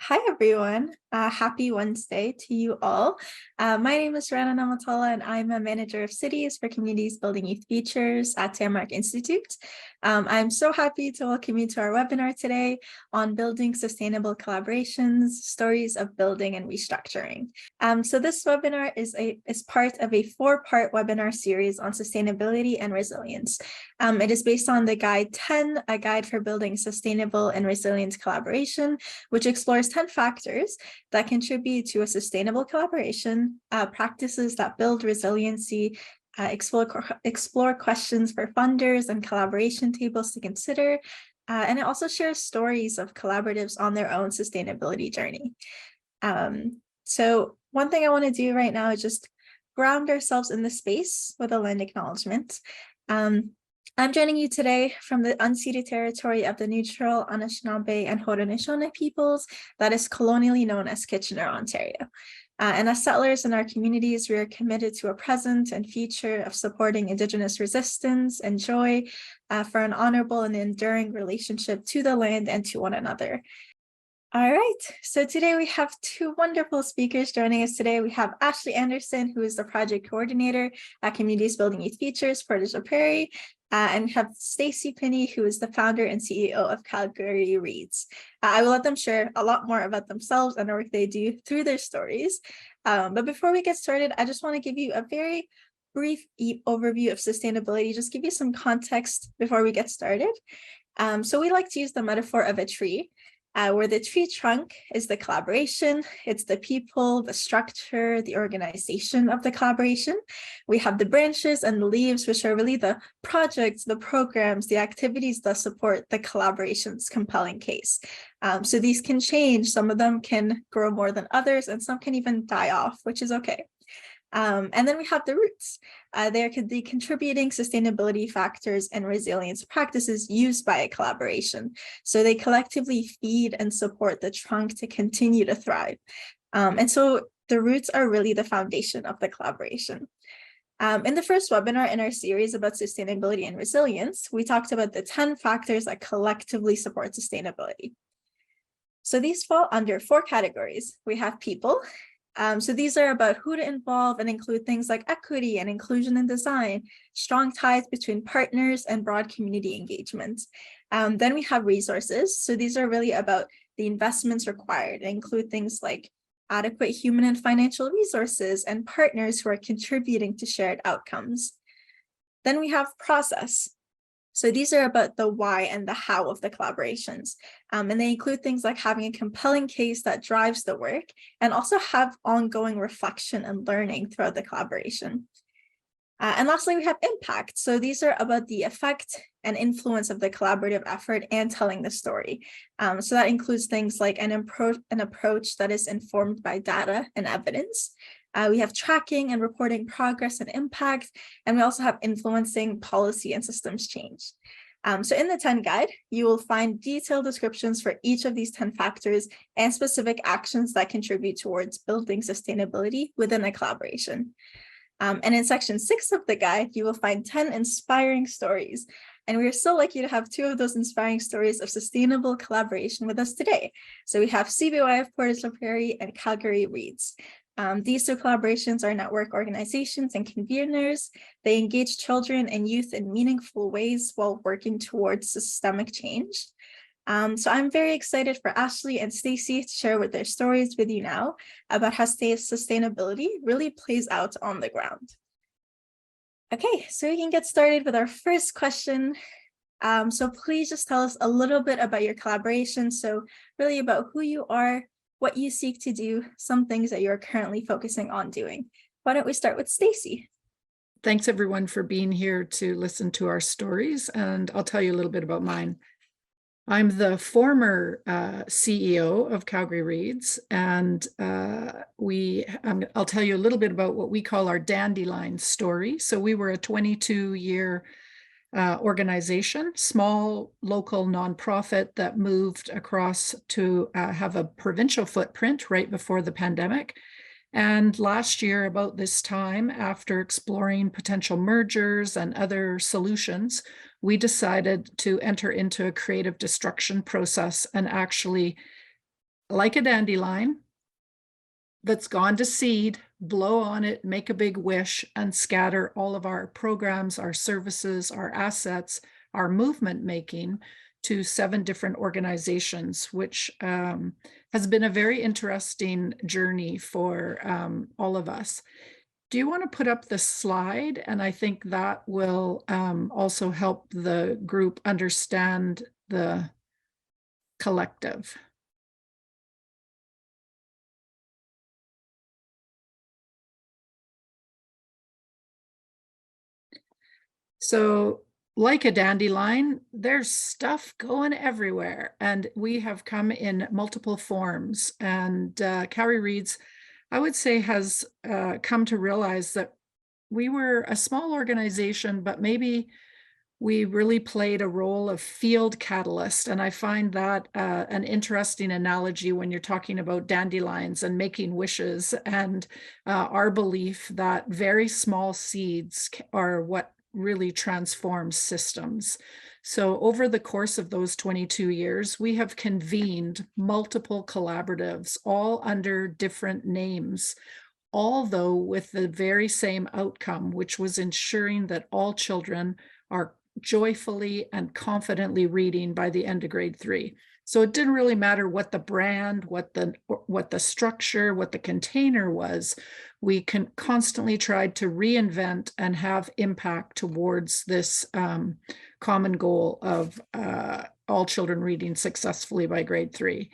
Hi, everyone. Happy Wednesday to you all. My name is Rana Nemat Allah, and I'm a manager of cities for communities building youth futures at Tamarack Institute. I'm so happy to welcome you to our webinar today on building sustainable collaborations, stories of building and restructuring. So this webinar is part of a 4-part webinar series on sustainability and resilience. It is based on the Guide 10, a guide for building sustainable and resilient collaboration, which explores 10 factors that contribute to a sustainable collaboration, practices that build resiliency, explore questions for funders and collaboration tables to consider, and it also shares stories of collaboratives on their own sustainability journey. So one thing I want to do right now is just ground ourselves in the space with a land acknowledgement. I'm joining you today from the unceded territory of the neutral Anishinaabe and Haudenosaunee peoples that is colonially known as Kitchener, Ontario. And as settlers in our communities, we are committed to a present and future of supporting Indigenous resistance and joy for an honorable and enduring relationship to the land and to one another. All right, so today we have 2 wonderful speakers joining us today. We have Ashley Anderson, who is the project coordinator at Communities Building Youth Futures, Portage la Prairie, and we have Steacy Pinney, who is the founder and CEO of Calgary Reads. I will let them share a lot more about themselves and the work they do through their stories. But before we get started, I just want to give you a very brief overview of sustainability, just give you some context before we get started. So we like to use the metaphor of a tree. Where the tree trunk is the collaboration, it's the people, the structure, the organization of the collaboration. We have the branches and the leaves, which are really the projects, the programs, the activities that support the collaboration's compelling case. So these can change. Some of them can grow more than others, and some can even die off, which is okay. And then we have the roots. They are the contributing sustainability factors and resilience practices used by a collaboration. So they collectively feed and support the trunk to continue to thrive. And so the roots are really the foundation of the collaboration. In the first webinar in our series about sustainability and resilience, we talked about the 10 factors that collectively support sustainability. So these fall under 4 categories. We have people. So these are about who to involve and include things like equity and inclusion in design, strong ties between partners, and broad community engagement. Then we have resources. So these are really about the investments required and include things like adequate human and financial resources and partners who are contributing to shared outcomes. Then we have process. So these are about the why and the how of the collaborations. And they include things like having a compelling case that drives the work and also have ongoing reflection and learning throughout the collaboration. And lastly, we have impact. So these are about the effect and influence of the collaborative effort and telling the story. So that includes things like an approach that is informed by data and evidence. We have tracking and reporting progress and impact, and we also have influencing policy and systems change. So in the 10 guide, you will find detailed descriptions for each of these 10 factors and specific actions that contribute towards building sustainability within a collaboration. And in section 6 of the guide, you will find 10 inspiring stories. And we are so lucky to have 2 of those inspiring stories of sustainable collaboration with us today. So we have CBY of Portage la Prairie and Calgary Reads. These 2 collaborations are network organizations and conveners. They engage children and youth in meaningful ways while working towards systemic change. So I'm very excited for Ashley and Steacy to share with their stories with you now about how sustainability really plays out on the ground. Okay, so we can get started with our first question. So please just tell us a little bit about your collaboration. So really about who you are, what you seek to do, some things that you're currently focusing on doing. Why don't we start with Steacy? Thanks everyone for being here to listen to our stories, and I'll tell you a little bit about mine. I'm the former CEO of Calgary Reads, and I'll tell you a little bit about what we call our dandelion story. So we were a 22-year organization, small local nonprofit that moved across to have a provincial footprint right before the pandemic. And last year, about this time, after exploring potential mergers and other solutions, we decided to enter into a creative destruction process and actually like a dandelion that's gone to seed, blow on it, make a big wish, and scatter all of our programs, our services, our assets, our movement making to 7 different organizations, which has been a very interesting journey for all of us. Do you want to put up the slide? And I think that will also help the group understand the collective. So like a dandelion, there's stuff going everywhere, and we have come in multiple forms. And Calgary Reads, I would say, has come to realize that we were a small organization, but maybe we really played a role of field catalyst. And I find that an interesting analogy when you're talking about dandelions and making wishes, and our belief that very small seeds are what really transforms systems. So over the course of those 22 years, we have convened multiple collaboratives, all under different names, all though with the very same outcome, which was ensuring that all children are joyfully and confidently reading by the end of grade 3. So it didn't really matter what the brand, what the structure, what the container was. We constantly tried to reinvent and have impact towards this common goal of all children reading successfully by grade 3.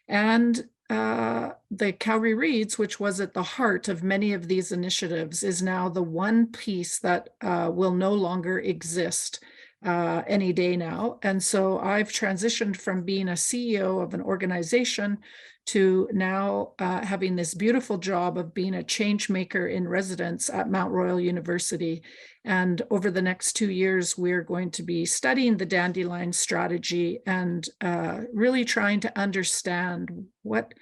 And the Calgary Reads, which was at the heart of many of these initiatives, is now the one piece that will no longer exist any day now. And so I've transitioned from being a CEO of an organization to now having this beautiful job of being a change maker in residence at Mount Royal University. And over the next 2 years, we're going to be studying the dandelion strategy and really trying to understand what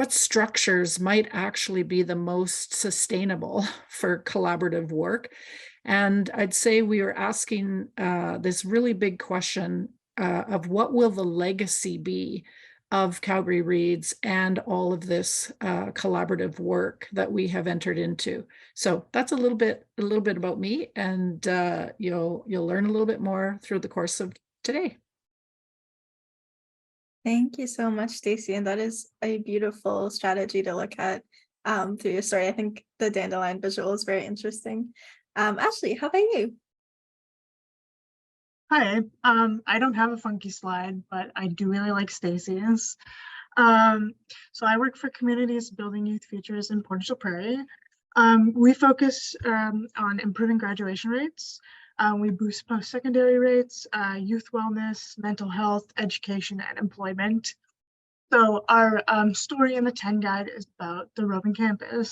structures might actually be the most sustainable for collaborative work. And I'd say we are asking this really big question of what will the legacy be of Calgary Reads and all of this collaborative work that we have entered into. So that's a little bit about me, and you'll learn a little bit more through the course of today. Thank you so much, Steacy. And that is a beautiful strategy to look at through your story. I think the dandelion visual is very interesting. Ashley, how about you? Hi, I don't have a funky slide, but I do really like Stacy's. So I work for Communities Building Youth Futures in Portage la Prairie. We focus on improving graduation rates. We boost post-secondary rates, youth wellness, mental health, education, and employment. So our story in the 10 guide is about the Roving Campus.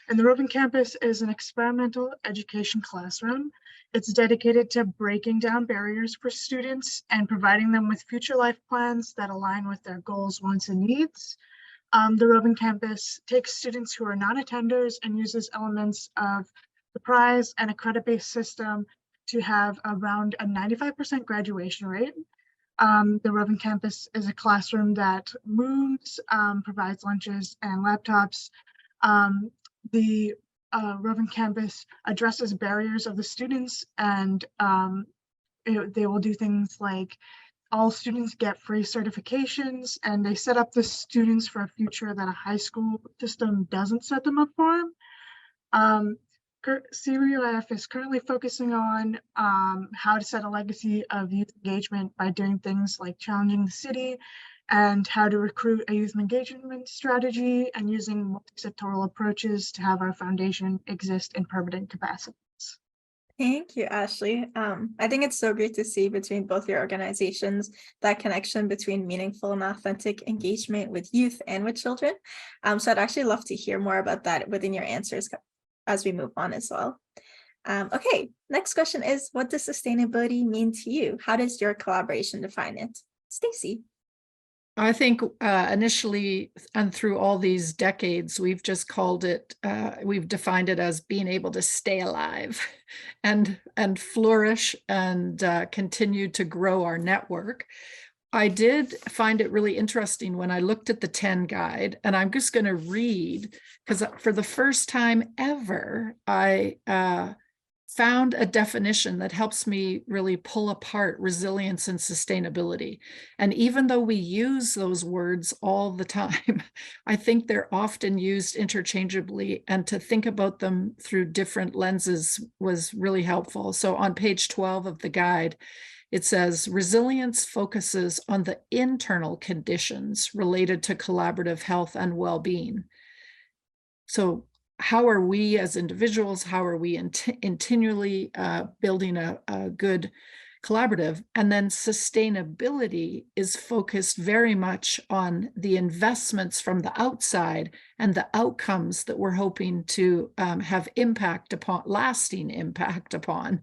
And the Roving Campus is an experimental education classroom. It's dedicated to breaking down barriers for students and providing them with future life plans that align with their goals, wants, and needs. The Roving Campus takes students who are non-attenders and uses elements of the prize and a credit-based system to have around a 95% graduation rate. The Roving Campus is a classroom that moves, provides lunches and laptops. The Roving Campus addresses barriers of the students, and they will do things like all students get free certifications, and they set up the students for a future that a high school system doesn't set them up for. CRUF is currently focusing on how to set a legacy of youth engagement by doing things like challenging the city, and how to recruit a youth engagement strategy, and using multi-sectoral approaches to have our foundation exist in permanent capacities. Thank you, Ashley. I think it's so great to see between both your organizations that connection between meaningful and authentic engagement with youth and with children. So I'd actually love to hear more about that within your answers as we move on as well. Okay, next question is, what does sustainability mean to you? How does your collaboration define it? Steacy. I think initially and through all these decades, we've just called it, we've defined it as being able to stay alive and flourish and continue to grow our network. I did find it really interesting when I looked at the 10 guide, and I'm just going to read, because for the first time ever, I found a definition that helps me really pull apart resilience and sustainability. And even though we use those words all the time, I think they're often used interchangeably, and to think about them through different lenses was really helpful. So on page 12 of the guide, it says resilience focuses on the internal conditions related to collaborative health and well-being. So how are we as individuals, how are we continually building a good collaborative? And then sustainability is focused very much on the investments from the outside and the outcomes that we're hoping to have impact upon, lasting impact upon.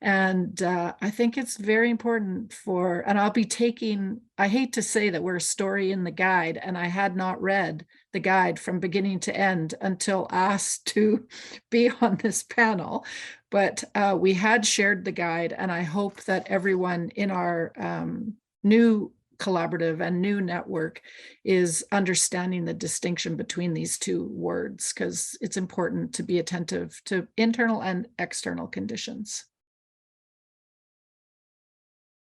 And I think it's very important for, and I'll be taking, I hate to say that we're a story in the guide, and I had not read the guide from beginning to end until asked to be on this panel. But we had shared the guide, and I hope that everyone in our new collaborative and new network is understanding the distinction between these two words, because it's important to be attentive to internal and external conditions.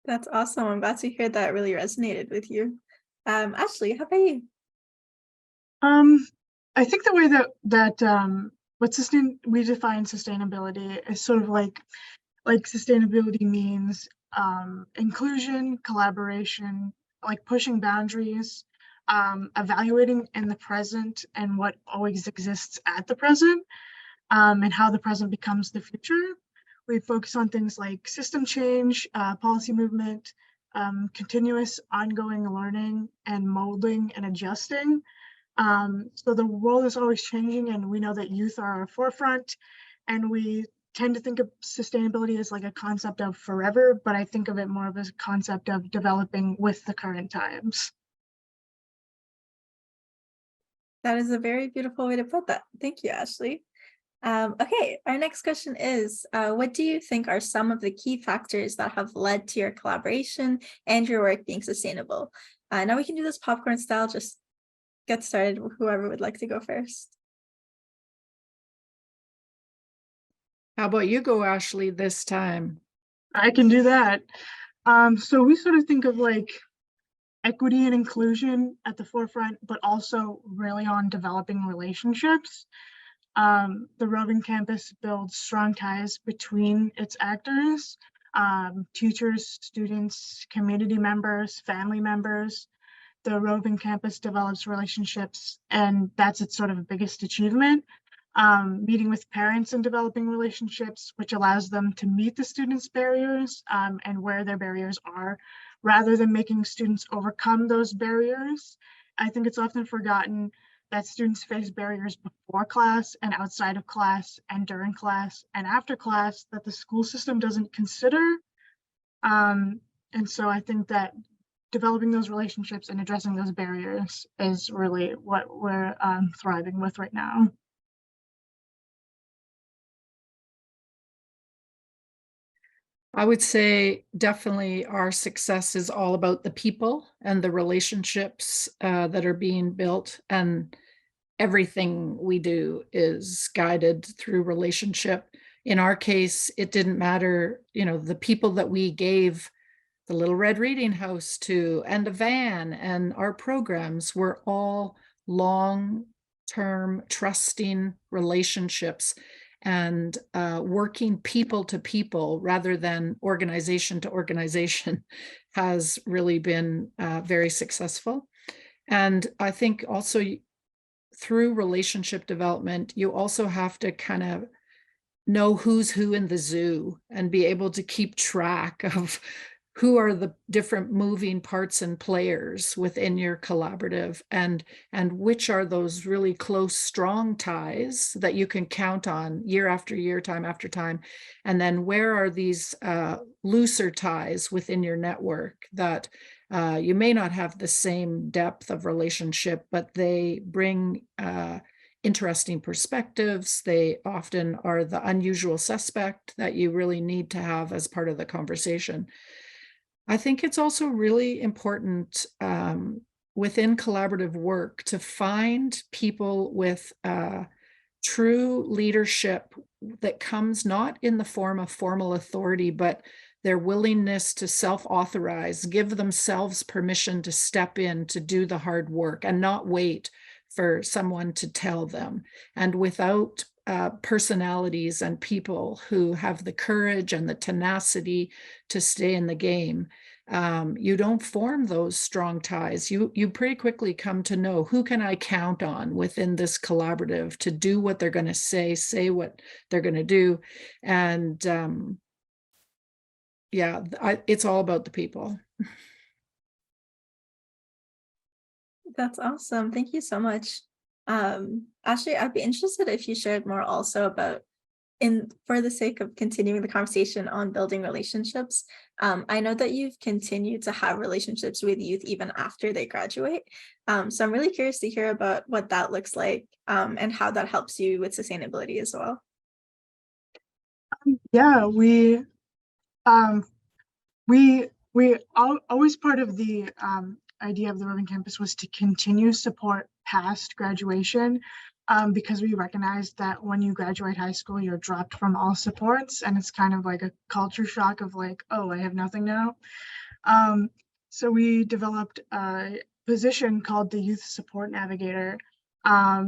That's awesome. I'm glad to hear that really resonated with you. Ashley, how about you? I think the way that we define sustainability is sort of like sustainability means inclusion, collaboration, like pushing boundaries, evaluating in the present and what always exists at the present, and how the present becomes the future. We focus on things like system change, policy movement, continuous ongoing learning, and molding and adjusting. So the world is always changing, and we know that youth are our forefront, and we tend to think of sustainability as like a concept of forever, but I think of it more of as a concept of developing with the current times. That is a very beautiful way to put that. Thank you, Ashley. Okay, our next question is, what do you think are some of the key factors that have led to your collaboration and your work being sustainable? Now we can do this popcorn style, just get started, whoever would like to go first. How about you go, Ashley, this time? I can do that. So we sort of think of like equity and inclusion at the forefront, but also really on developing relationships. The Roving Campus builds strong ties between its actors, teachers, students, community members, family members. The Roving Campus develops relationships, and that's its sort of biggest achievement. Meeting with parents and developing relationships, which allows them to meet the students' barriers and where their barriers are, rather than making students overcome those barriers. I think it's often forgotten that students face barriers before class and outside of class and during class and after class that the school system doesn't consider. And so I think that developing those relationships and addressing those barriers is really what we're thriving with right now. I would say definitely our success is all about the people and the relationships that are being built, and everything we do is guided through relationship. In our case, it didn't matter, the people that we gave the Little Red Reading House to and a van and our programs were all long-term trusting relationships and working people to people rather than organization to organization has really been very successful. And I think also through relationship development, you also have to kind of know who's who in the zoo and be able to keep track of who are the different moving parts and players within your collaborative, and which are those really close, strong ties that you can count on year after year, time after time. And then where are these looser ties within your network that you may not have the same depth of relationship, but they bring interesting perspectives. They often are the unusual suspect that you really need to have as part of the conversation. I think it's also really important within collaborative work to find people with true leadership that comes not in the form of formal authority, but their willingness to self-authorize, give themselves permission to step in to do the hard work and not wait for someone to tell them. And without personalities and people who have the courage and the tenacity to stay in the game, you don't form those strong ties. You pretty quickly come to know, who can I count on within this collaborative to do what they're going to say what they're going to do. And yeah, it's all about the people. That's awesome. Thank you so much. Ashley, I'd be interested if you shared more also about, for the sake of continuing the conversation on building relationships. I know that you've continued to have relationships with youth even after they graduate. So I'm really curious to hear about what that looks like, and how that helps you with sustainability as well. Yeah, always part of the idea of the Roving Campus was to continue support past graduation, because we recognized that when you graduate high school, you're dropped from all supports, and it's kind of like a culture shock of like, oh, I have nothing now. So we developed a position called the Youth Support Navigator.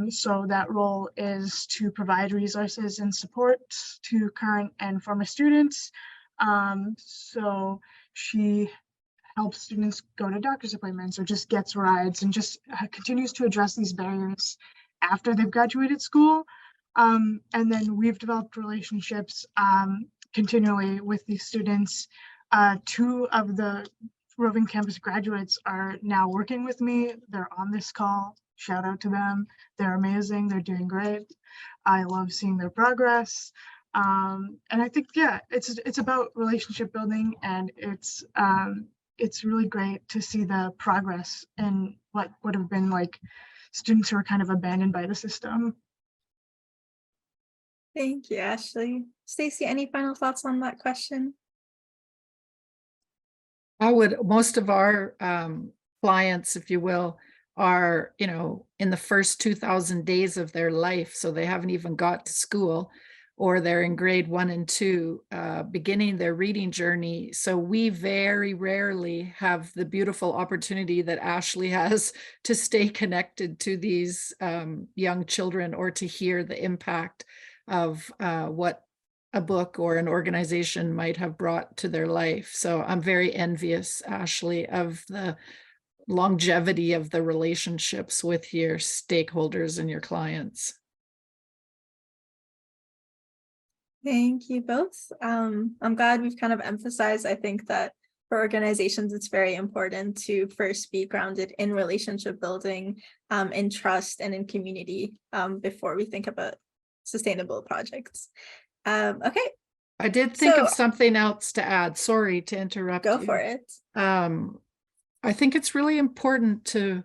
So that role is to provide resources and support to current and former students. So she helps students go to doctor's appointments or just gets rides and just continues to address these barriers after they've graduated school. And then we've developed relationships continually with these students. 2 of the Roving Campus graduates are now working with me. They're on this call. Shout out to them. They're amazing. They're doing great. I love seeing their progress. And I think, yeah, it's about relationship building, and it's really great to see the progress in what would have been like students who are kind of abandoned by the system. Thank you, Ashley. Steacy, any final thoughts on that question? Most of our clients, if you will, are, in the first 2,000 days of their life. So they haven't even got to school, or they're in grade 1 and 2, beginning their reading journey. So we very rarely have the beautiful opportunity that Ashley has to stay connected to these young children, or to hear the impact of what a book or an organization might have brought to their life. So I'm very envious, Ashley, of the longevity of the relationships with your stakeholders and your clients. Thank you both. I'm glad we've kind of emphasized, I think, that for organizations, it's very important to first be grounded in relationship building, in trust, and in community, before we think about sustainable projects. Okay. I did think of something else to add. Sorry to interrupt you. Go for it. I think it's really important to,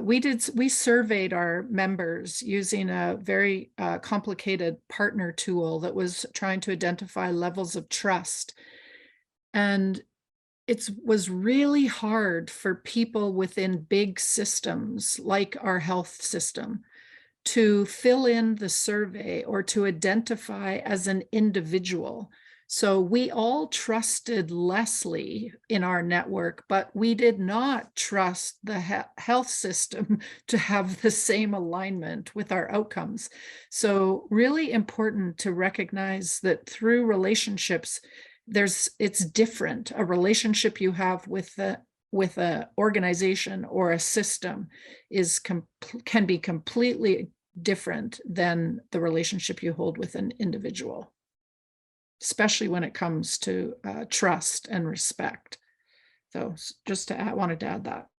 we surveyed our members using a very complicated partner tool that was trying to identify levels of trust. And it was really hard for people within big systems like our health system to fill in the survey or to identify as an individual. So we all trusted Leslie in our network, but we did not trust the health system to have the same alignment with our outcomes. So really important to recognize that through relationships, it's different. A relationship you have with an organization or a system can be completely different than the relationship you hold with an individual, especially when it comes to trust and respect. So just wanted to add that.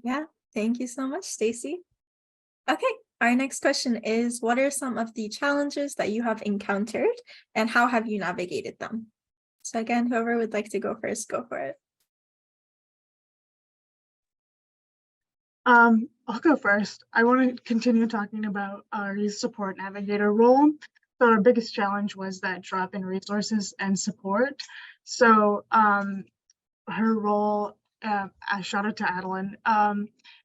Yeah, thank you so much, Steacy. Okay, our next question is, what are some of the challenges that you have encountered and how have you navigated them? So again, whoever would like to go first, go for it. I'll go first. I want to continue talking about our youth support navigator role. So our biggest challenge was that drop in resources and support. So her role. I shout out to Adeline.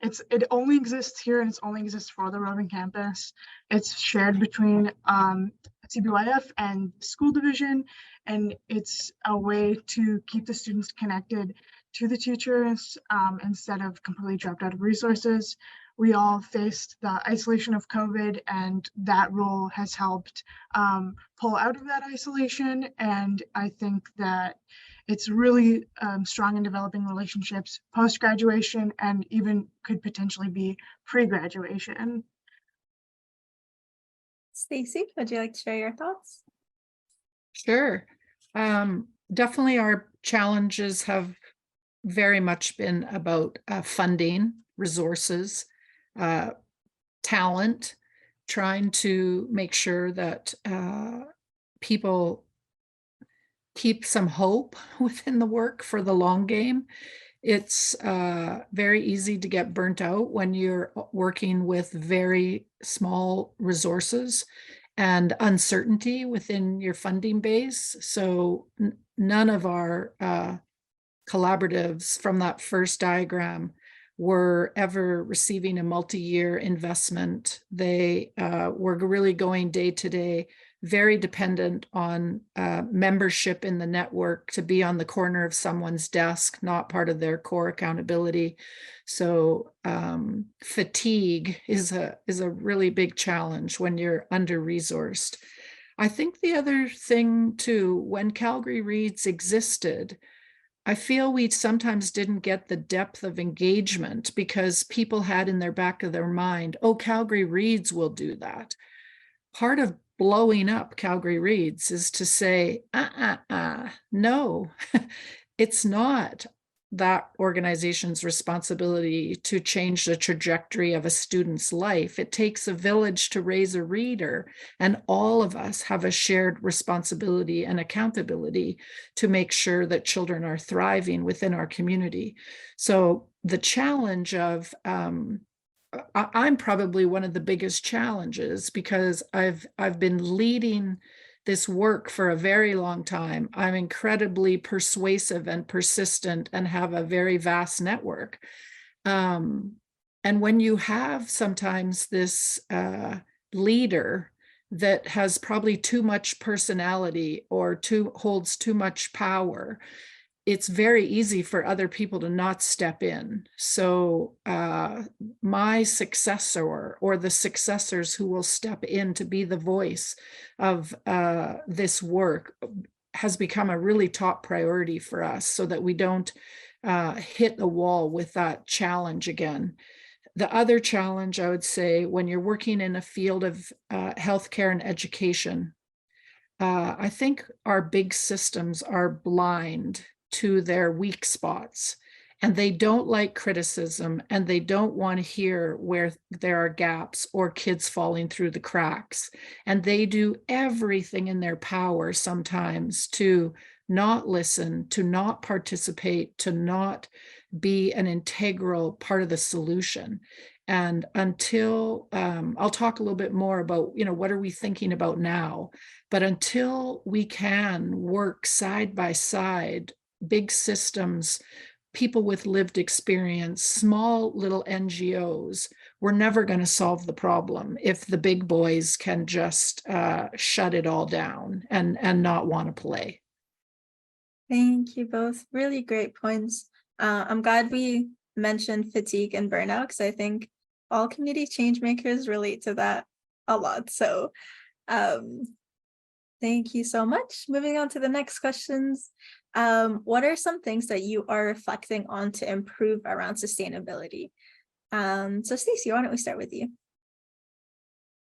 It only exists here, and it's only exists for the Roving Campus. It's shared between CBYF and school division, and it's a way to keep the students connected to the teachers instead of completely dropped out of resources. We all faced the isolation of COVID, and that role has helped pull out of that isolation. And I think that it's really strong in developing relationships post-graduation, and even could potentially be pre-graduation. Steacy, would you like to share your thoughts? Sure. Definitely our challenges have very much been about funding, resources, talent, trying to make sure that people keep some hope within the work for the long game. It's very easy to get burnt out when you're working with very small resources and uncertainty within your funding base. So none of our collaboratives from that first diagram were ever receiving a multi-year investment. They were really going day to day, very dependent on membership in the network to be on the corner of someone's desk, not part of their core accountability. So fatigue is a really big challenge when you're under-resourced. I think the other thing too, when Calgary Reads existed, I feel we sometimes didn't get the depth of engagement because people had in their back of their mind, oh, Calgary Reads will do that. Part of blowing up Calgary Reads is to say, no, it's not that organization's responsibility to change the trajectory of a student's life. It takes a village to raise a reader, and all of us have a shared responsibility and accountability to make sure that children are thriving within our community. So the challenge of I'm probably one of the biggest challenges because I've been leading this work for a very long time. I'm incredibly persuasive and persistent and have a very vast network. And when you have sometimes this leader that has probably too much personality or holds too much power, it's very easy for other people to not step in. So my successor or the successors who will step in to be the voice of this work has become a really top priority for us so that we don't hit the wall with that challenge again. The other challenge, I would say, when you're working in a field of healthcare and education, I think our big systems are blind to their weak spots, and they don't like criticism, and they don't want to hear where there are gaps or kids falling through the cracks. And they do everything in their power sometimes to not listen, to not participate, to not be an integral part of the solution. And until I'll talk a little bit more about, what are we thinking about now? But until we can work side by side, big systems, people with lived experience, small little NGOs, we're never going to solve the problem if the big boys can just shut it all down and not want to play. Thank you both. Really great points. I'm glad we mentioned fatigue and burnout because I think all community change makers relate to that a lot. So thank you so much. Moving on to the next questions. What are some things that you are reflecting on to improve around sustainability? So Steacy, why don't we start with you?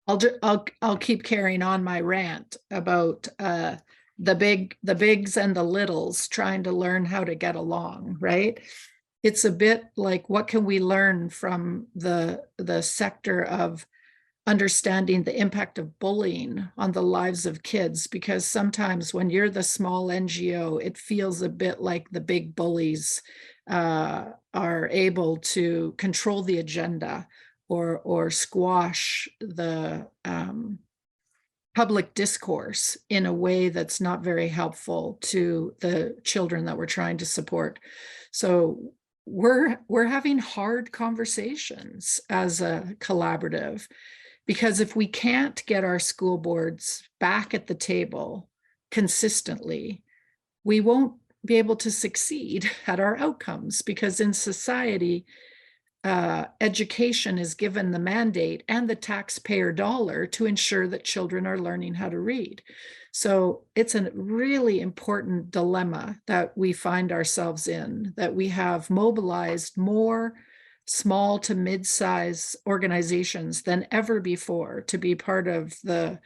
I'll keep carrying on my rant about the bigs and the littles trying to learn how to get along, right? It's a bit like, what can we learn from the sector of understanding the impact of bullying on the lives of kids? Because sometimes when you're the small NGO, it feels a bit like the big bullies are able to control the agenda or squash the public discourse in a way that's not very helpful to the children that we're trying to support. So we're having hard conversations as a collaborative, because if we can't get our school boards back at the table consistently, we won't be able to succeed at our outcomes, because in society, education is given the mandate and the taxpayer dollar to ensure that children are learning how to read. So it's a really important dilemma that we find ourselves in, that we have mobilized more small to mid-size organizations than ever before to be part of the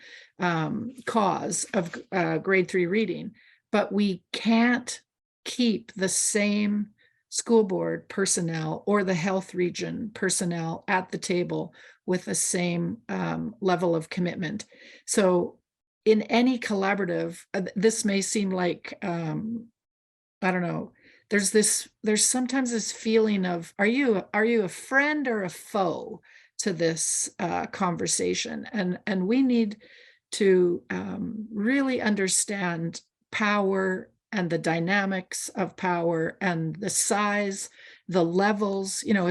cause of grade 3 reading. But we can't keep the same school board personnel or the health region personnel at the table with the same level of commitment. So in any collaborative, this may seem like, I don't know, there's sometimes this feeling of, are you a friend or a foe to this conversation? And we need to really understand power and the dynamics of power and the size, the levels. You know,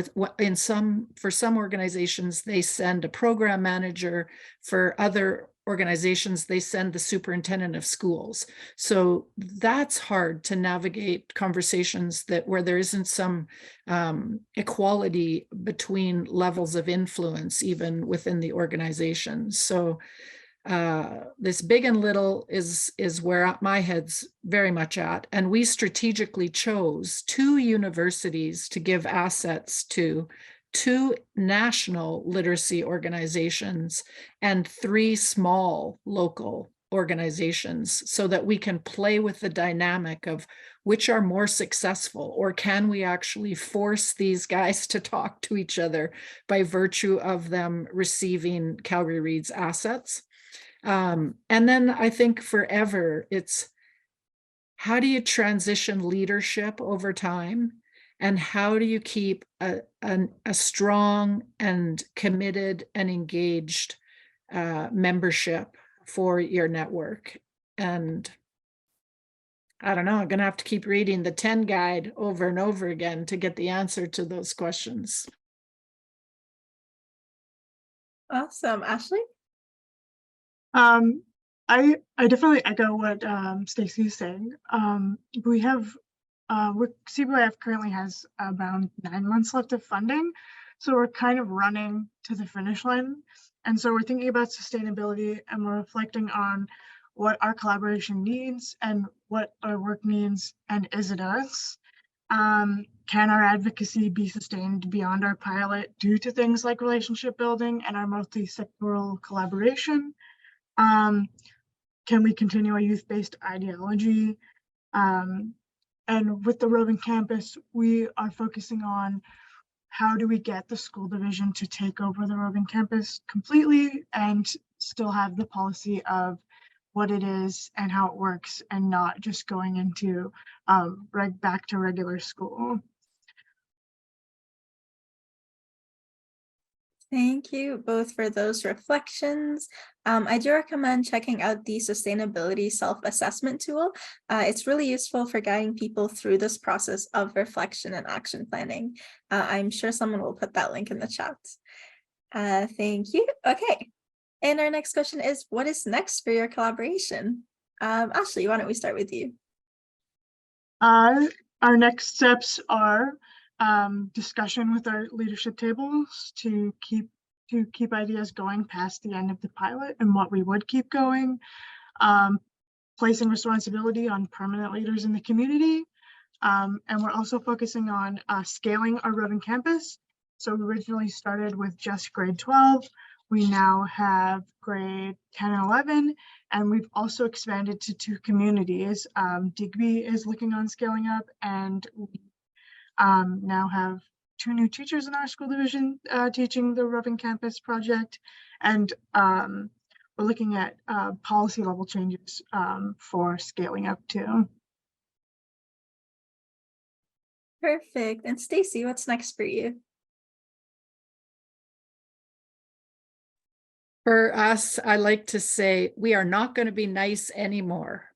for some organizations, they send a program manager. For other organizations, they send the superintendent of schools. So that's hard to navigate conversations where there isn't some equality between levels of influence, even within the organization. So this big and little is where my head's very much at. And we strategically chose 2 universities to give assets to, 2 national literacy organizations, and 3 small local organizations, so that we can play with the dynamic of which are more successful, or can we actually force these guys to talk to each other by virtue of them receiving Calgary Reads assets. And then I think forever, it's how do you transition leadership over time? And how do you keep a strong and committed and engaged membership for your network? And I don't know, I'm going to have to keep reading the 10 guide over and over again to get the answer to those questions. Awesome. Ashley? I definitely echo what Steacy is saying. We have CBYF currently has around 9 months left of funding, so we're kind of running to the finish line. And so we're thinking about sustainability, and we're reflecting on what our collaboration needs and what our work needs, and is it us? Can our advocacy be sustained beyond our pilot due to things like relationship building and our multi-sectoral collaboration? Can we continue a youth-based ideology? And with the Roving Campus, we are focusing on how do we get the school division to take over the Roving Campus completely and still have the policy of what it is and how it works, and not just going into back to regular school. Thank you both for those reflections. I do recommend checking out the sustainability self-assessment tool. It's really useful for guiding people through this process of reflection and action planning. I'm sure someone will put that link in the chat. Thank you. Okay. And our next question is, what is next for your collaboration? Ashley, why don't we start with you? Our next steps are discussion with our leadership tables to keep ideas going past the end of the pilot and what we would keep going, placing responsibility on permanent leaders in the community, and we're also focusing on scaling our Roving Campus. So we originally started with just grade 12. We now have grade 10 and 11, and we've also expanded to 2 communities. Digby is looking on scaling up, and we now have 2 new teachers in our school division teaching the Roving Campus project, and we're looking at policy level changes for scaling up too. Perfect. And Steacy, what's next for you? For us, I like to say we are not going to be nice anymore.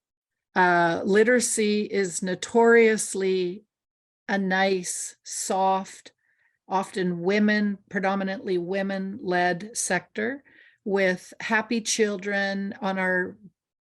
Literacy is notoriously a nice, soft, often women, predominantly women-led sector with happy children on our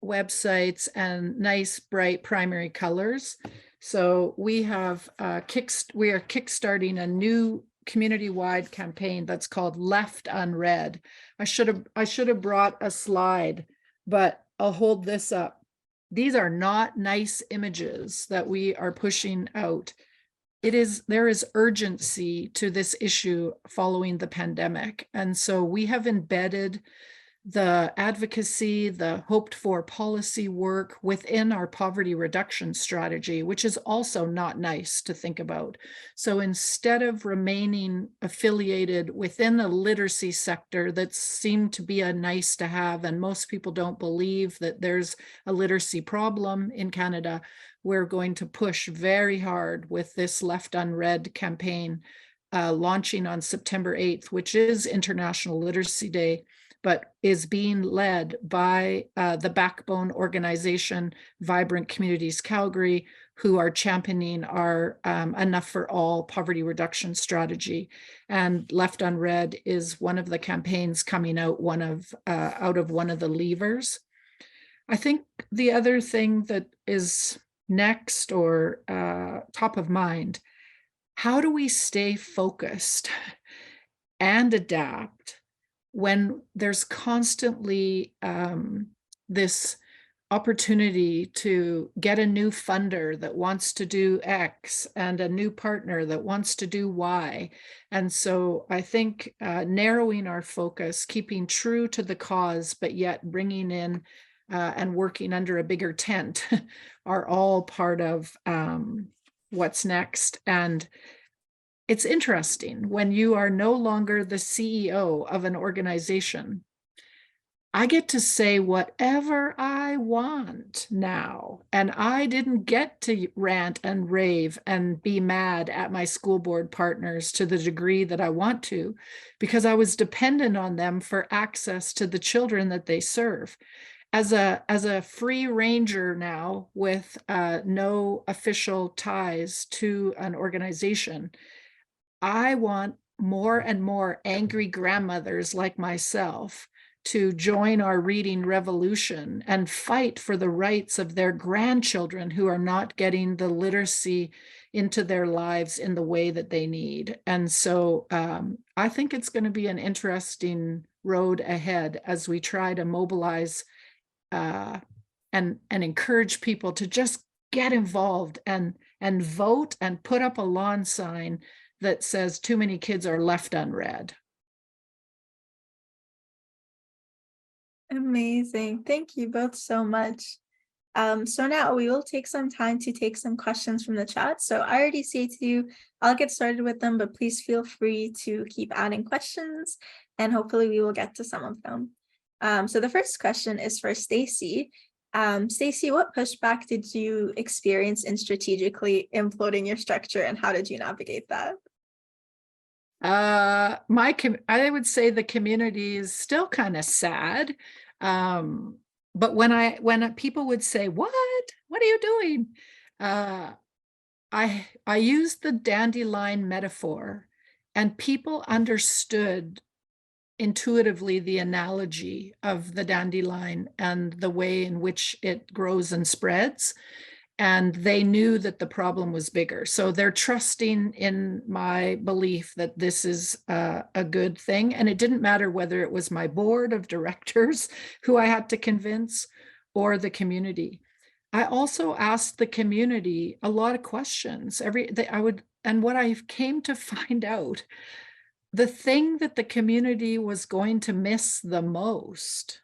websites and nice, bright primary colors. So we have we are kickstarting a new community-wide campaign that's called Left Unread. I should have brought a slide, but I'll hold this up. These are not nice images that we are pushing out. There is urgency to this issue following the pandemic. And so we have embedded the advocacy, the hoped for policy work within our poverty reduction strategy, which is also not nice to think about. So instead of remaining affiliated within the literacy sector that seemed to be a nice to have, and most people don't believe that there's a literacy problem in Canada, we're going to push very hard with this Left Unread campaign launching on September 8th, which is International Literacy Day, but is being led by the backbone organization, Vibrant Communities Calgary, who are championing our Enough for All poverty reduction strategy. And Left Unread is one of the campaigns coming out of one of the levers. I think the other thing that is next or top of mind, how do we stay focused and adapt when there's constantly this opportunity to get a new funder that wants to do X and a new partner that wants to do Y? And so I think narrowing our focus, keeping true to the cause, but yet bringing in and working under a bigger tent are all part of what's next. And it's interesting when you are no longer the CEO of an organization. I get to say whatever I want now. And I didn't get to rant and rave and be mad at my school board partners to the degree that I want to, because I was dependent on them for access to the children that they serve. As a free ranger now with no official ties to an organization, I want more and more angry grandmothers like myself to join our reading revolution and fight for the rights of their grandchildren who are not getting the literacy into their lives in the way that they need. And so I think it's going to be an interesting road ahead as we try to mobilize and encourage people to just get involved and vote and put up a lawn sign that says too many kids are left unread. Amazing. Thank you both so much. So now we will take some time to take some questions from the chat. So I already say to you, I'll get started with them, but please feel free to keep adding questions and hopefully we will get to some of them. So the first question is for Steacy. Steacy, what pushback did you experience in strategically imploding your structure and how did you navigate that? I would say the community is still kind of sad. But when people would say, what are you doing? I used the dandelion metaphor and people understood intuitively the analogy of the dandelion and the way in which it grows and spreads. And they knew that the problem was bigger. So they're trusting in my belief that this is a good thing. And it didn't matter whether it was my board of directors who I had to convince or the community. I also asked the community a lot of questions. And what I came to find out, the thing that the community was going to miss the most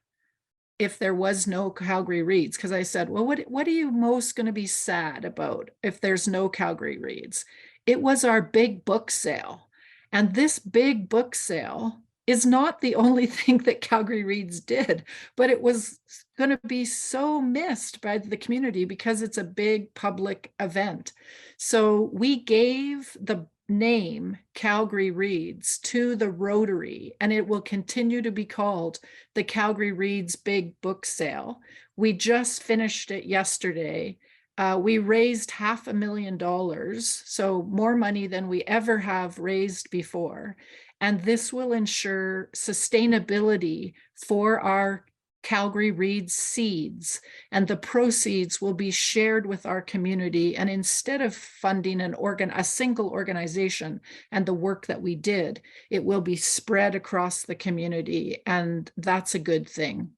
if there was no Calgary Reads, because I said, well, what are you most going to be sad about if there's no Calgary Reads? It was our big book sale. And this big book sale is not the only thing that Calgary Reads did, but it was going to be so missed by the community because it's a big public event. So we gave the name Calgary Reads to the Rotary, and it will continue to be called the Calgary Reads Big Book Sale. We just finished it yesterday. We raised $500,000, so more money than we ever have raised before. And this will ensure sustainability for our Calgary Reads seeds, and the proceeds will be shared with our community. And instead of funding a single organization and the work that we did, it will be spread across the community, and that's a good thing.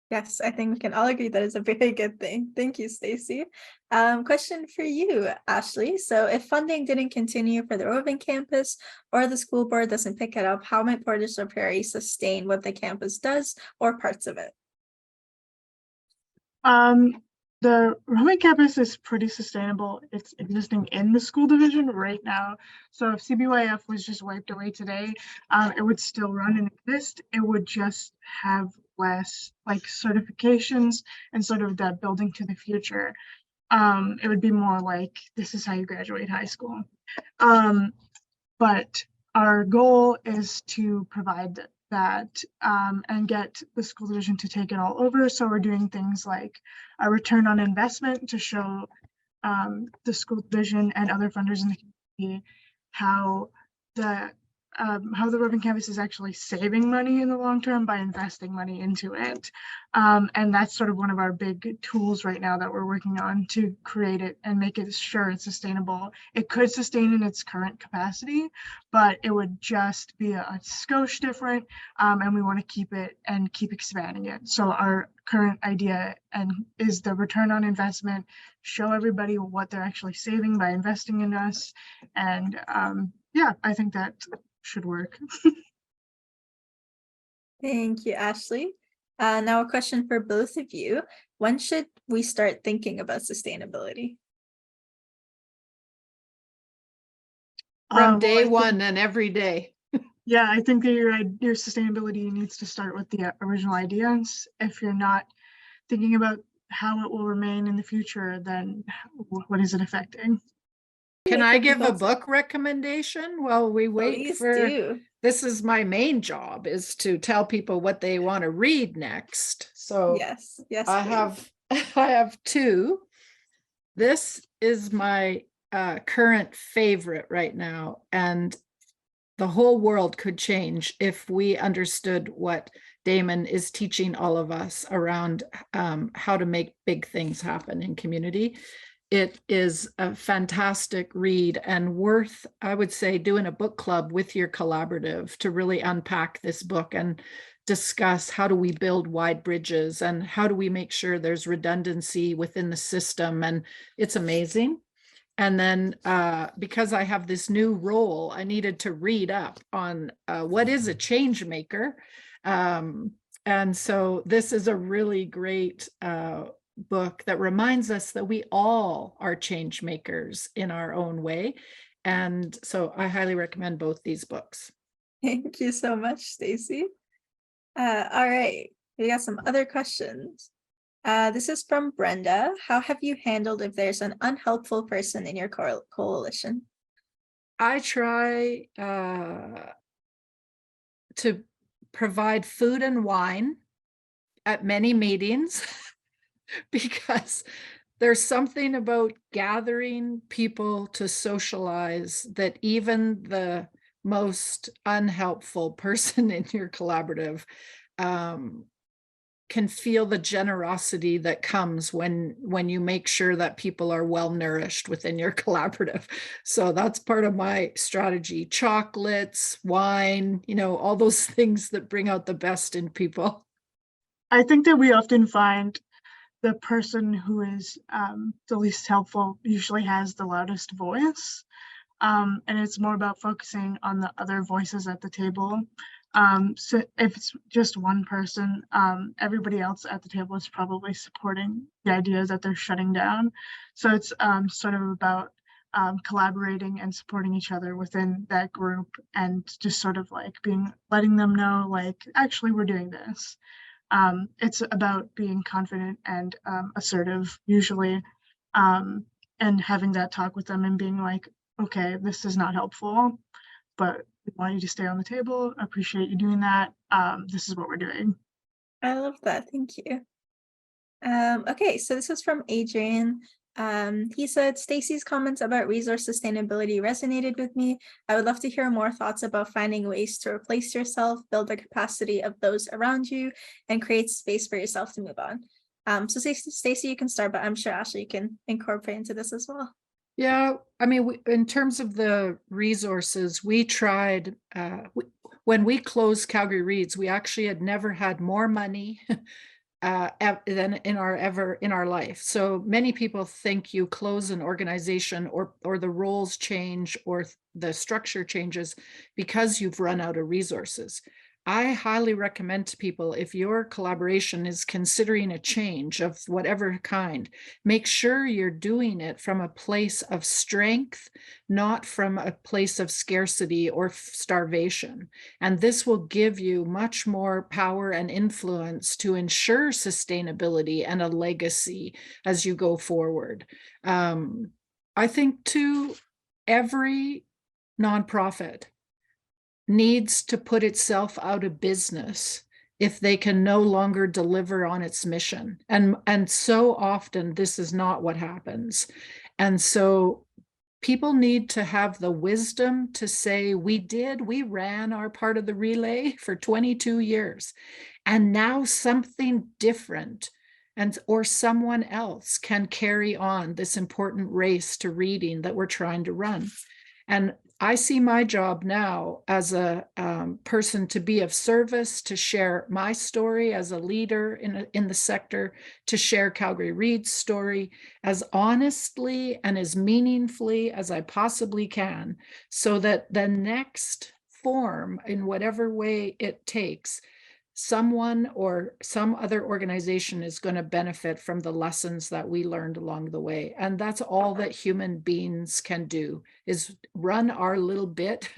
Yes, I think we can all agree that is a very good thing. Thank you, Steacy. Question for you, Ashley. So if funding didn't continue for the Roving Campus or the school board doesn't pick it up, how might Portage la Prairie sustain what the campus does or parts of it? The Roving Campus is pretty sustainable. It's existing in the school division right now. So if CBYF was just wiped away today, it would still run and exist. It would just have less like certifications and sort of that building to the future. It would be more like, this is how you graduate high school. But our goal is to provide that and get the school division to take it all over. So we're doing things like a return on investment to show the school division and other funders in the community how the Roving Campus is actually saving money in the long term by investing money into it. And that's sort of one of our big tools right now that we're working on to create it and make it sure it's sustainable. It could sustain in its current capacity, but it would just be a skosh different. And we want to keep it and keep expanding it. So our current idea is the return on investment, show everybody what they're actually saving by investing in us. And yeah, I think that should work. Thank you, Ashley. Now a question for both of you. When should we start thinking about sustainability? From day one and every day. Yeah, I think that your sustainability needs to start with the original ideas. If you're not thinking about how it will remain in the future, then what is it affecting? Can I give a book recommendation while we wait this is my main job, is to tell people what they want to read next. So yes, I have two. This is my current favorite right now, and the whole world could change if we understood what Damon is teaching all of us around how to make big things happen in community. It is a fantastic read and worth, I would say, doing a book club with your collaborative to really unpack this book and discuss how do we build wide bridges and how do we make sure there's redundancy within the system. And it's amazing. And then because I have this new role, I needed to read up on what is a Changemaker. And so this is a really great book that reminds us that we all are change makers in our own way. And so I highly recommend both these books. Thank you so much, Steacy. All right, we got some other questions. This is from Brenda. How have you handled if there's an unhelpful person in your coalition? I try to provide food and wine at many meetings because there's something about gathering people to socialize that even the most unhelpful person in your collaborative can feel the generosity that comes when you make sure that people are well nourished within your collaborative. So that's part of my strategy. Chocolates, wine, all those things that bring out the best in people. I think that we often find the person who is the least helpful usually has the loudest voice. And it's more about focusing on the other voices at the table. So if it's just one person, everybody else at the table is probably supporting the ideas that they're shutting down. So it's sort of about collaborating and supporting each other within that group, and just sort of like letting them know, like, actually, we're doing this. It's about being confident and assertive, usually. and having that talk with them and being like, okay, this is not helpful, but we want you to stay on the table. Appreciate you doing that. This is what we're doing. I love that. Thank you. Okay, so this was from Adrian. He said, Stacy's comments about resource sustainability resonated with me. I would love to hear more thoughts about finding ways to replace yourself, build the capacity of those around you, and create space for yourself to move on. So Stacy, you can start, but I'm sure Ashley can incorporate into this as well. Yeah, I mean, in terms of the resources, we tried, when we closed Calgary Reads, we actually had never had more money than in our life. So many people think you close an organization or the roles change or the structure changes because you've run out of resources. I highly recommend to people, if your collaboration is considering a change of whatever kind, make sure you're doing it from a place of strength, not from a place of scarcity or starvation. And this will give you much more power and influence to ensure sustainability and a legacy as you go forward. I think too, every nonprofit needs to put itself out of business if they can no longer deliver on its mission. And so often this is not what happens. And so people need to have the wisdom to say, we ran our part of the relay for 22 years, and now something different or someone else can carry on this important race to reading that we're trying to run. And I see my job now as a person to be of service, to share my story as a leader in the sector, to share Calgary Reads' story as honestly and as meaningfully as I possibly can, so that the next form, in whatever way it takes, someone or some other organization is going to benefit from the lessons that we learned along the way. And that's all that human beings can do, is run our little bit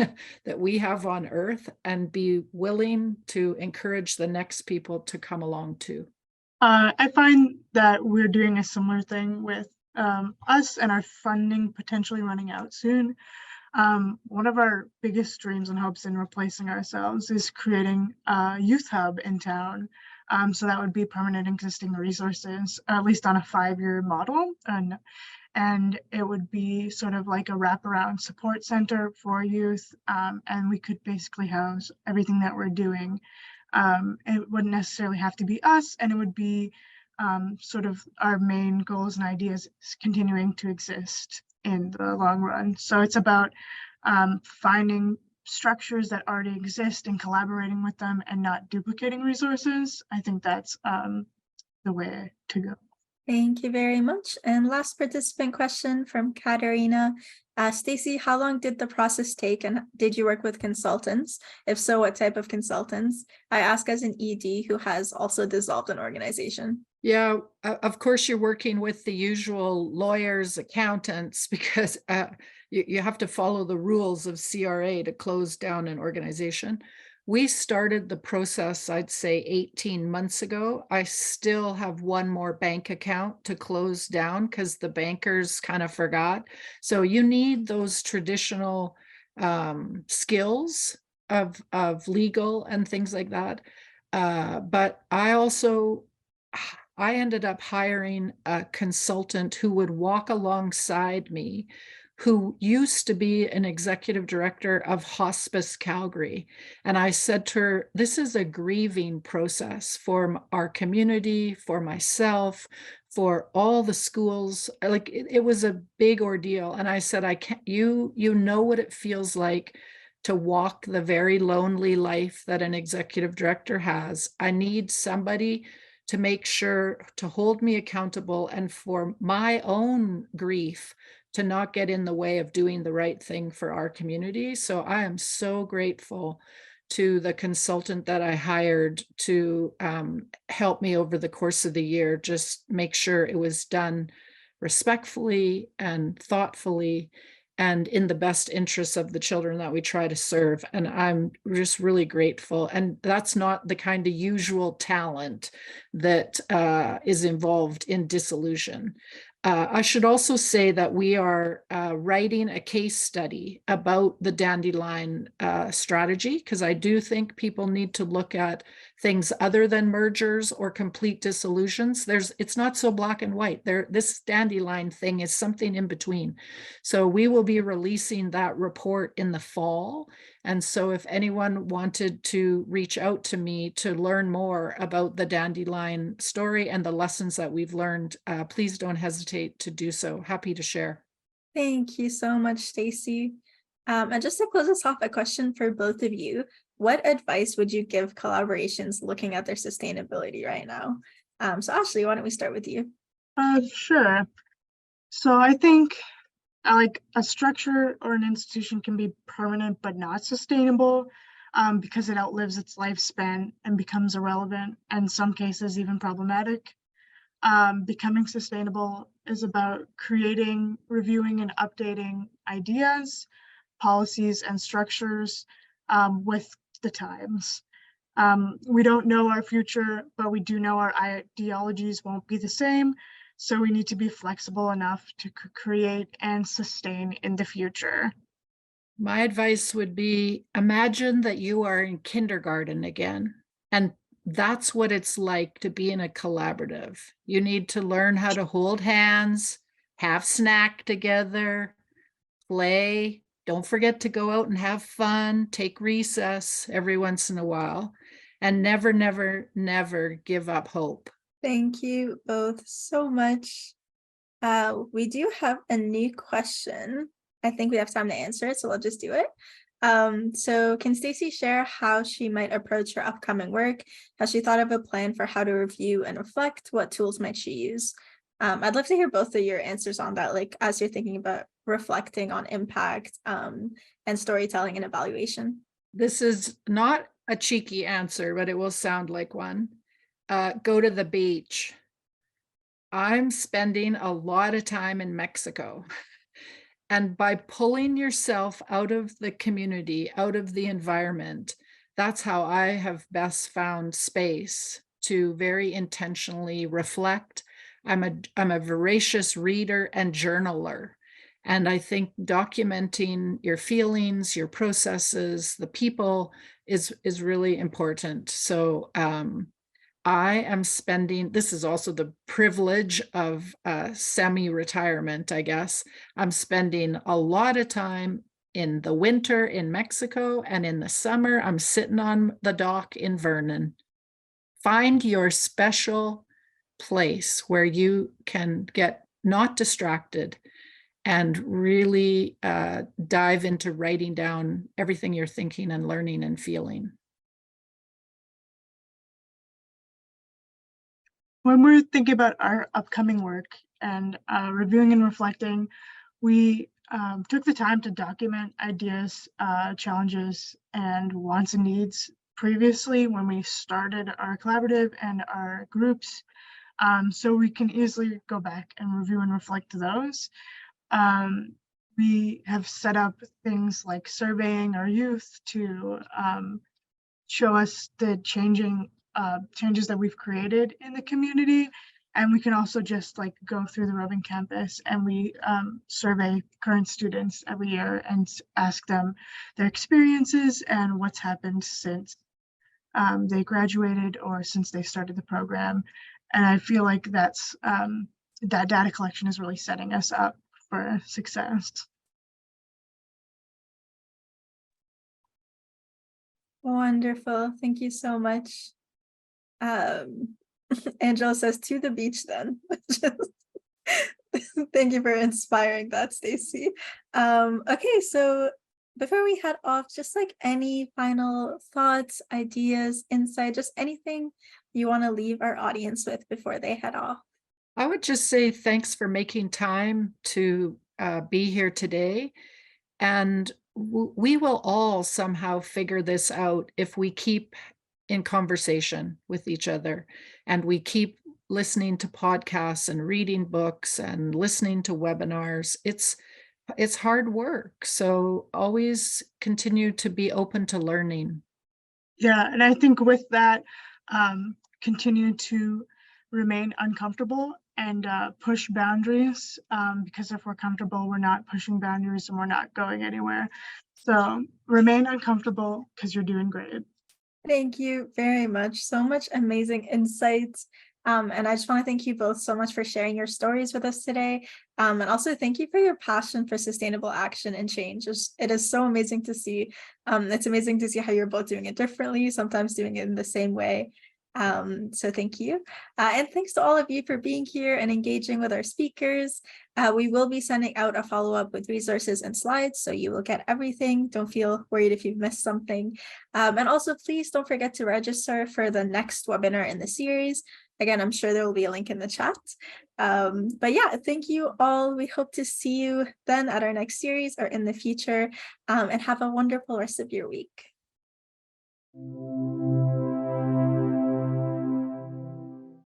that we have on earth and be willing to encourage the next people to come along too. I find that we're doing a similar thing with us and our funding potentially running out soon. One of our biggest dreams and hopes in replacing ourselves is creating a youth hub in town. So that would be permanent existing resources, at least on a 5-year model. And it would be sort of like a wraparound support center for youth. And we could basically house everything that we're doing. It wouldn't necessarily have to be us, and it would be sort of our main goals and ideas continuing to exist in the long run. So it's about finding structures that already exist and collaborating with them and not duplicating resources. I think that's the way to go. Thank you very much. And last participant question from Katarina. Stacy, how long did the process take, and did you work with consultants? If so, what type of consultants? I ask as an ED who has also dissolved an organization. Yeah, of course, you're working with the usual lawyers, accountants, because you have to follow the rules of CRA to close down an organization. We started the process, I'd say 18 months ago. I still have one more bank account to close down because the bankers kind of forgot. So you need those traditional skills of legal and things like that. But I ended up hiring a consultant who would walk alongside me, who used to be an executive director of Hospice Calgary. And I said to her, this is a grieving process for our community, for myself, for all the schools. Like it was a big ordeal. And I said, I can't, you know what it feels like to walk the very lonely life that an executive director has. I need somebody to make sure to hold me accountable and for my own grief to not get in the way of doing the right thing for our community. So I am so grateful to the consultant that I hired to help me over the course of the year, just make sure it was done respectfully and thoughtfully and in the best interests of the children that we try to serve. And I'm just really grateful. And that's not the kind of usual talent that is involved in dissolution. I should also say that we are writing a case study about the dandelion strategy, because I do think people need to look at things other than mergers or complete dissolutions. It's not so black and white. This dandelion thing is something in between. So we will be releasing that report in the fall. And so if anyone wanted to reach out to me to learn more about the dandelion story and the lessons that we've learned, please don't hesitate to do so. Happy to share. Thank you so much, Steacy. And just to close us off, a question for both of you. What advice would you give collaborations looking at their sustainability right now? So Ashley, why don't we start with you? Sure. So I think like a structure or an institution can be permanent but not sustainable because it outlives its lifespan and becomes irrelevant, and in some cases even problematic. Becoming sustainable is about creating, reviewing, and updating ideas, policies, and structures with the times. We don't know our future, but we do know our ideologies won't be the same. So we need to be flexible enough to create and sustain in the future. My advice would be, imagine that you are in kindergarten again, and that's what it's like to be in a collaborative. You need to learn how to hold hands, have snack together, play. Don't forget to go out and have fun, take recess every once in a while, and never, never, never give up hope. Thank you both so much. We do have a new question. I think we have time to answer it, so we'll just do it. So can Steacy share how she might approach her upcoming work? Has she thought of a plan for how to review and reflect? What tools might she use? I'd love to hear both of your answers on that, like as you're thinking about reflecting on impact and storytelling and evaluation. This is not a cheeky answer, but it will sound like one. Go to the beach. I'm spending a lot of time in Mexico. And by pulling yourself out of the community, out of the environment, that's how I have best found space to very intentionally reflect. I'm a voracious reader and journaler. And I think documenting your feelings, your processes, the people is really important. So I am spending, this is also the privilege of semi-retirement, I guess. I'm spending a lot of time in the winter in Mexico, and in the summer, I'm sitting on the dock in Vernon. Find your special place where you can get not distracted and really dive into writing down everything you're thinking and learning and feeling. When we're thinking about our upcoming work and reviewing and reflecting, we took the time to document ideas, challenges, and wants and needs previously when we started our collaborative and our groups, so we can easily go back and review and reflect those. We have set up things like surveying our youth to show us the changes that we've created in the community. And we can also just like go through the Roving Campus, and we survey current students every year and ask them their experiences and what's happened since they graduated or since they started the program. And I feel like that's that data collection is really setting us up for success. Wonderful. Thank you so much. Angela says to the beach then. Thank you for inspiring that, Steacy. Okay, so before we head off, just like any final thoughts, ideas, insight, just anything you want to leave our audience with before they head off. I would just say thanks for making time to be here today. And we will all somehow figure this out if we keep in conversation with each other, and we keep listening to podcasts and reading books and listening to webinars. It's hard work, so always continue to be open to learning. Yeah, and I think with that, continue to remain uncomfortable and push boundaries, because if we're comfortable, we're not pushing boundaries and we're not going anywhere. So remain uncomfortable because you're doing great. Thank you very much. So much amazing insights. And I just want to thank you both so much for sharing your stories with us today. And also thank you for your passion for sustainable action and change. It is so amazing to see. It's amazing to see how you're both doing it differently, sometimes doing it in the same way. So thank you. And thanks to all of you for being here and engaging with our speakers. We will be sending out a follow-up with resources and slides, so you will get everything. Don't feel worried if you've missed something. And also, please don't forget to register for the next webinar in the series. Again, I'm sure there will be a link in the chat. But yeah, thank you all. We hope to see you then at our next series or in the future, and have a wonderful rest of your week.